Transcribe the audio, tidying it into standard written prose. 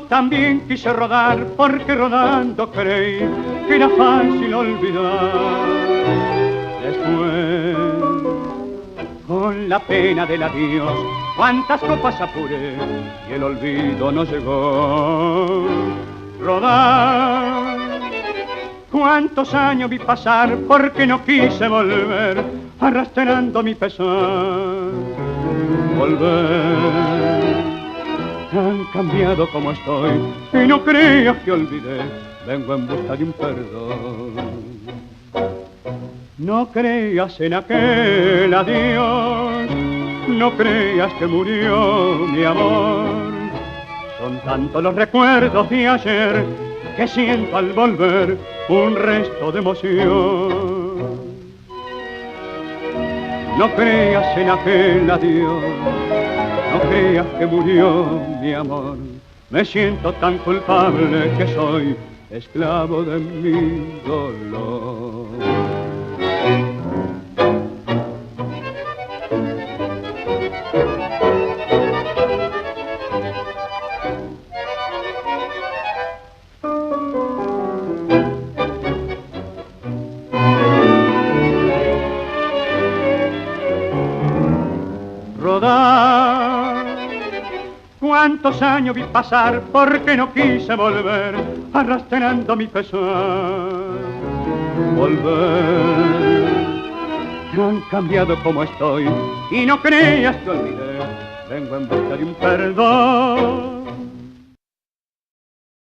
también quise rodar, porque rodando creí que era fácil olvidar. Después, con la pena del adiós, cuántas copas apuré y el olvido no llegó. Rodar, cuántos años vi pasar porque no quise volver, arrastrando mi pesar. Volver, tan cambiado como estoy, y no creas que olvidé, vengo en busca de un perdón. No creas en aquel adiós, no creas que murió mi amor. Son tantos los recuerdos de ayer que siento al volver un resto de emoción. No creas en aquel adiós, no creas que murió mi amor. Me siento tan culpable que soy esclavo de mi dolor. Rodar, cuántos años vi pasar porque no quise volver, arrastrando mi pesar. Volver, tan cambiado como estoy, y no creas que olvidé, vengo en busca de un perdón.